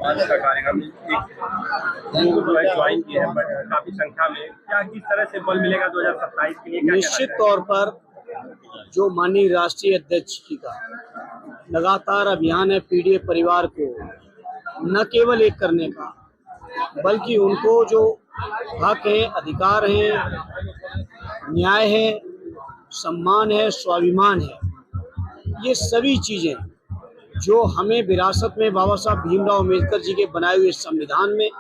आज का कार्यक्रम ज्वाइन किया है काफी संख्या में, क्या किस तरह से बल मिलेगा 2027 के लिए? निश्चित तौर पर जो माननीय राष्ट्रीय अध्यक्ष जी का लगातार अभियान है पीड़ित परिवार को न केवल एक करने का, बल्कि उनको जो हक है, अधिकार है, न्याय है, सम्मान है, स्वाभिमान है, ये सभी चीजें जो हमें विरासत में बाबा साहब भीमराव अम्बेडकर जी के बनाए हुए संविधान में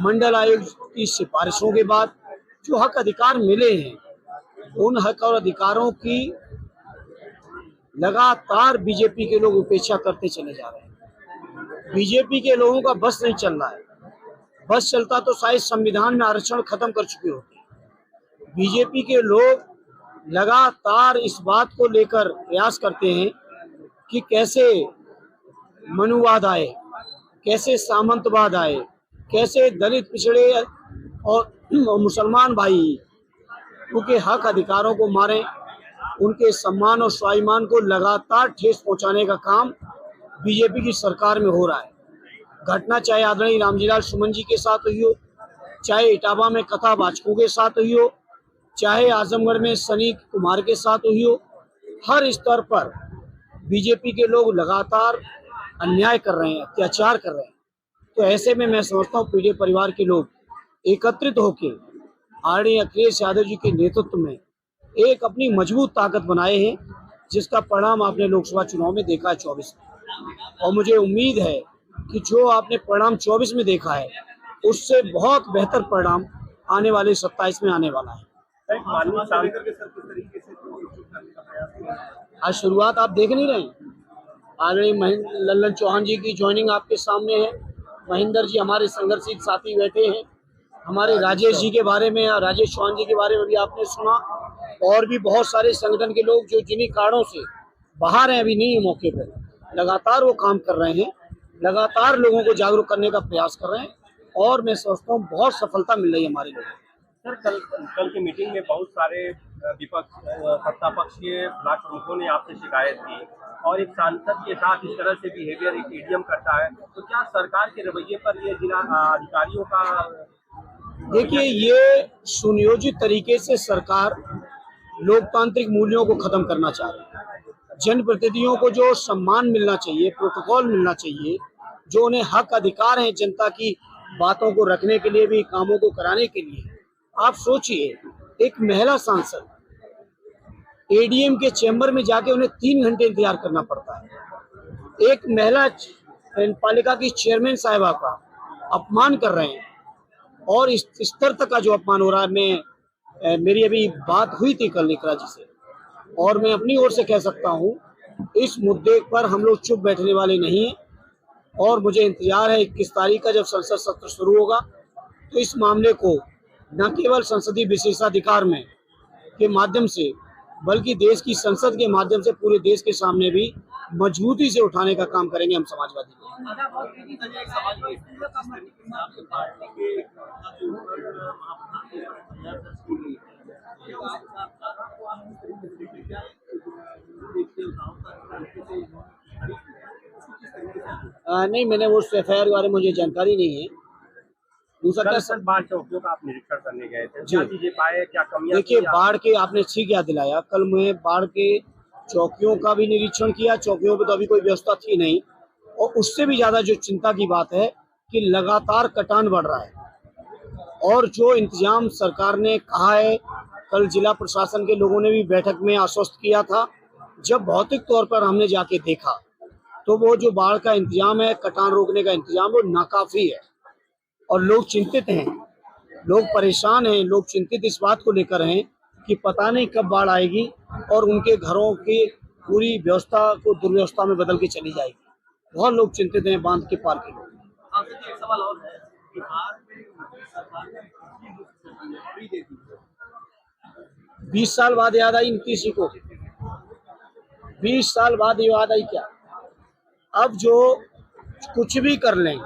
मंडल आयोग की सिफारिशों के बाद जो हक अधिकार मिले हैं, उन हक और अधिकारों की लगातार बीजेपी के लोग उपेक्षा करते चले जा रहे हैं। बीजेपी के लोगों का बस नहीं चल रहा है। बस चलता तो शायद संविधान में आरक्षण खत्म कर चुके होते। बीजेपी के लोग लगातार इस बात को लेकर प्रयास करते हैं कि कैसे मनुवाद आए, कैसे सामंतवाद आए, कैसे दलित पिछड़े और मुसलमान भाई उनके हक अधिकारों को मारें, उनके सम्मान और स्वाभिमान को लगातार ठेस पहुंचाने का काम बीजेपी की सरकार में हो रहा है। घटना चाहे आदरणीय रामजीलाल सुमन जी के साथ हुई हो, चाहे इटावा में कथा वाचकों के साथ हुई हो, चाहे आजमगढ़ में सनी कुमार के साथ हुई हो, हर स्तर पर बीजेपी के लोग लगातार अन्याय कर रहे हैं, अत्याचार कर रहे हैं। तो ऐसे में मैं समझता हूँ पीड़ित परिवार के लोग एकत्रित होकर आदरणीय अखिलेश यादव जी के नेतृत्व में एक अपनी मजबूत ताकत बनाए हैं, जिसका परिणाम आपने लोकसभा चुनाव में देखा है 24 में। और मुझे उम्मीद है कि जो आपने परिणाम 24 में देखा है, उससे बहुत बेहतर परिणाम आने वाले 27 में आने वाला है। आज शुरुआत आप देख नहीं रहे हैं। आदरणीय लल्लन चौहान जी की ज्वाइनिंग आपके सामने है। महेंद्र जी हमारे संघर्षशील साथी बैठे हैं। हमारे राजेश जी के बारे में, राजेश चौहान जी के बारे में भी आपने सुना। और भी बहुत सारे संगठन के लोग जो जिन्हीं कारणों से बाहर हैं, अभी नहीं है मौके पर, लगातार वो काम कर रहे हैं, लगातार लोगों को जागरूक करने का प्रयास कर रहे हैं। और मैं सोचता हूँ बहुत सफलता मिल रही है हमारे लोगों को। सर, कल की मीटिंग में बहुत सारे विपक्ष सत्ता पक्ष के ब्लॉक प्रमुखों ने आपसे शिकायत की और एक सांसद के साथ इस तरह से बिहेवियर एक ईडीएम करता है, तो क्या सरकार के रवैये पर ये जिला अधिकारियों का? देखिए, ये सुनियोजित तरीके से सरकार लोकतांत्रिक मूल्यों को खत्म करना चाह रही है। जनप्रतिनिधियों को जो सम्मान मिलना चाहिए, प्रोटोकॉल मिलना चाहिए, जो उन्हें हक अधिकार हैं जनता की बातों को रखने के लिए भी, कामों को कराने के लिए। आप सोचिए, एक महिला सांसद एडीएम के चैम्बर में जाके उन्हें 3 घंटे इंतजार करना पड़ता है। एक महिला पालिका की चेयरमैन साहिबा का अपमान कर रहे हैं और इस स्तर तक का जो अपमान हो रहा है। मेरी अभी बात हुई थी कल निकरा जी से, और मैं अपनी ओर से कह सकता हूं, इस मुद्दे पर हम लोग चुप बैठने वाले नहीं हैं। और मुझे इंतजार है 21 तारीख का जब संसद सत्र शुरू होगा, तो इस मामले को न केवल संसदीय विशेषाधिकार में के माध्यम से, बल्कि देश की संसद के माध्यम से पूरे देश के सामने भी मजबूती से उठाने का काम करेंगे हम समाजवादी। नहीं, मैंने वो एफआईआर के बारे में मुझे जानकारी नहीं है। दूसरा सर, बाढ़ चौकियों का आप निरीक्षण करने गए थे, क्या चीजें पाए, क्या कमियां? देखिए, बाढ़ के आपने ठीक याद दिलाया। कल मैं बाढ़ के चौकियों का भी निरीक्षण किया। चौकियों पे तो अभी कोई व्यवस्था थी नहीं, और उससे भी ज्यादा जो चिंता की बात है कि लगातार कटान बढ़ रहा है। और जो इंतजाम सरकार ने कहा है, कल जिला प्रशासन के लोगों ने भी बैठक में आश्वस्त किया था। जब भौतिक तौर पर हमने जाके देखा, तो वो जो बाढ़ का इंतजाम है, कटान रोकने का इंतजाम, वो नाकाफी है। और लोग चिंतित हैं, लोग परेशान हैं, लोग चिंतित इस बात को लेकर हैं कि पता नहीं कब बाढ़ आएगी और उनके घरों की पूरी व्यवस्था को दुर्व्यवस्था में बदल के चली जाएगी। बहुत लोग चिंतित हैं बांध के पार के लोग। एक सवाल और है कि 20 साल बाद याद आई नीतीश जी को? 20 साल बाद याद आई क्या? अब जो कुछ भी कर लें,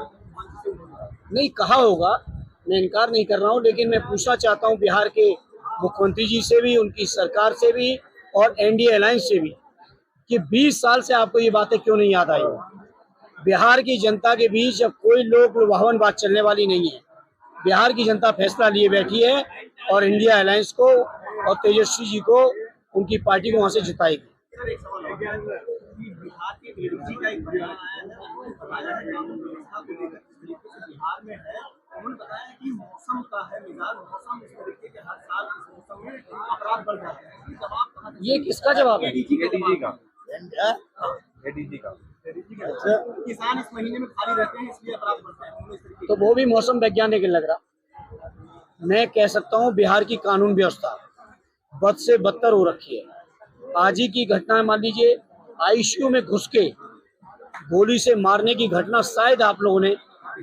नहीं कहा होगा, मैं इनकार नहीं कर रहा हूं, लेकिन मैं पूछना चाहता हूं बिहार के मुख्यमंत्री जी से भी, उनकी सरकार से भी और एनडीए अलायंस से भी कि 20 साल से आपको ये बातें क्यों नहीं याद आई? बिहार की जनता के बीच अब कोई लोक लुभावन बात चलने वाली नहीं है। बिहार की जनता फैसला लिए बैठी है और इंडिया अलायंस को और तेजस्वी जी को, उनकी पार्टी को वहां से जिताएगी। सर एक सवाल हो गया कि बिहार के एडीजी का एक बयान आया है, उन्होंने बताया है कानून व्यवस्था को लेकर किस तरीके से बिहार में है। उन्होंने बताया है कि मौसम का है मिजाज, मौसम इस तरीके के हर साल इस मौसम में अपराध बढ़ जाते हैं। ये जवाब कहाँ से? ये किसका जवाब है? एडीजी का। एडीजी का। किसान इस महीने में खाली रहते हैं इसलिए अपराध बढ़ते हैं, उन्होंने इस तरीके तो वो भी मौसम वैज्ञानिक लग रहा। मैं कह सकता हूँ बिहार की कानून व्यवस्था बद से बदतर हो रखी है। आज ही की घटना मान लीजिए, आईसीयू में घुस के गोली से मारने की घटना शायद आप लोगों ने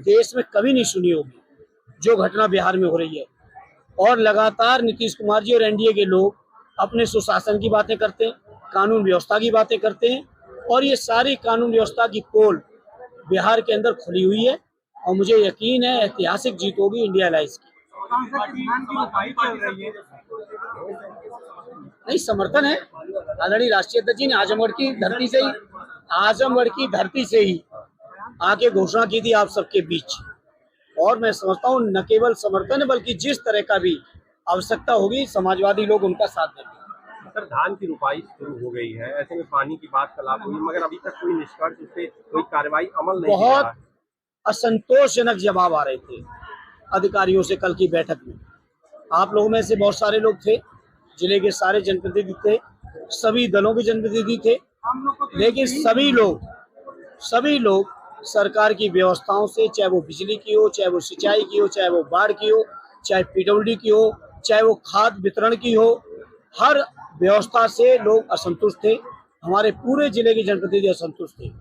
देश में कभी नहीं सुनी होगी, जो घटना बिहार में हो रही है। और लगातार नीतीश कुमार जी और एनडीए के लोग अपने सुशासन की बातें करते हैं, कानून व्यवस्था की बातें करते हैं, और ये सारी कानून व्यवस्था की पोल बिहार के अंदर खुली हुई है। और मुझे यकीन है ऐतिहासिक जीत होगी इंडिया अलायंस की। नहीं, समर्थन है आदरणीय राष्ट्रीय अध्यक्ष जी ने आजमगढ़ की धरती से ही आके घोषणा की थी आप सबके बीच। और मैं समझता हूँ न केवल समर्थन है बल्कि जिस तरह का भी आवश्यकता होगी समाजवादी लोग उनका साथ देंगे। सर धान की रुपाई शुरू हो गई है, ऐसे में पानी की बात कल हुई मगर अभी तक कोई निष्कर्ष उस पर कोई कार्रवाई अमल नहीं किया है। बहुत असंतोषजनक जवाब आ रहे थे अधिकारियों से कल की बैठक में। आप लोगों में से बहुत सारे लोग थे, जिले के सारे जनप्रतिनिधि थे, सभी दलों के जनप्रतिनिधि थे, लेकिन सभी लोग सरकार की व्यवस्थाओं से, चाहे वो बिजली की हो, चाहे वो सिंचाई की हो, चाहे वो बाढ़ की हो, चाहे पीडब्ल्यूडी की हो, चाहे वो खाद वितरण की हो, हर व्यवस्था से लोग असंतुष्ट थे। हमारे पूरे जिले के जनप्रतिनिधि असंतुष्ट थे।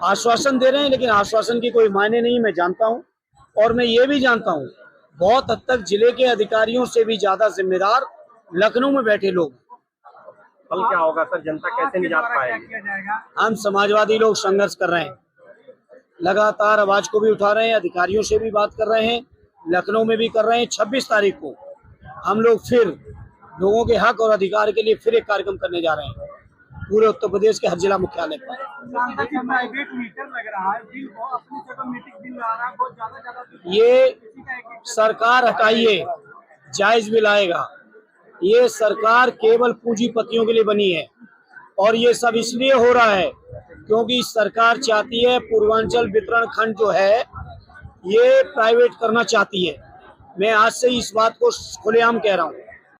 आश्वासन दे रहे हैं लेकिन आश्वासन की कोई मायने नहीं, मैं जानता हूं। और मैं ये भी जानता हूं बहुत हद तक जिले के अधिकारियों से भी ज्यादा जिम्मेदार लखनऊ में बैठे लोग। कल क्या होगा सर, जनता कैसे निजात पाएगी? हम समाजवादी लोग संघर्ष कर रहे हैं, लगातार आवाज को भी उठा रहे हैं, अधिकारियों से भी बात कर रहे हैं, लखनऊ में भी कर रहे हैं। 26 तारीख को हम लोग फिर लोगों के हक और अधिकार के लिए फिर एक कार्यक्रम करने जा रहे हैं पूरे उत्तर प्रदेश के हर जिला मुख्यालय पर। ये सरकार हटाइए, जायज बिल आएगा। ये सरकार केवल पूंजीपतियों के लिए बनी है और ये सब इसलिए हो रहा है क्योंकि सरकार चाहती है पूर्वांचल वितरण खंड जो है ये प्राइवेट करना चाहती है। मैं आज से इस बात को खुलेआम कह रहा हूँ।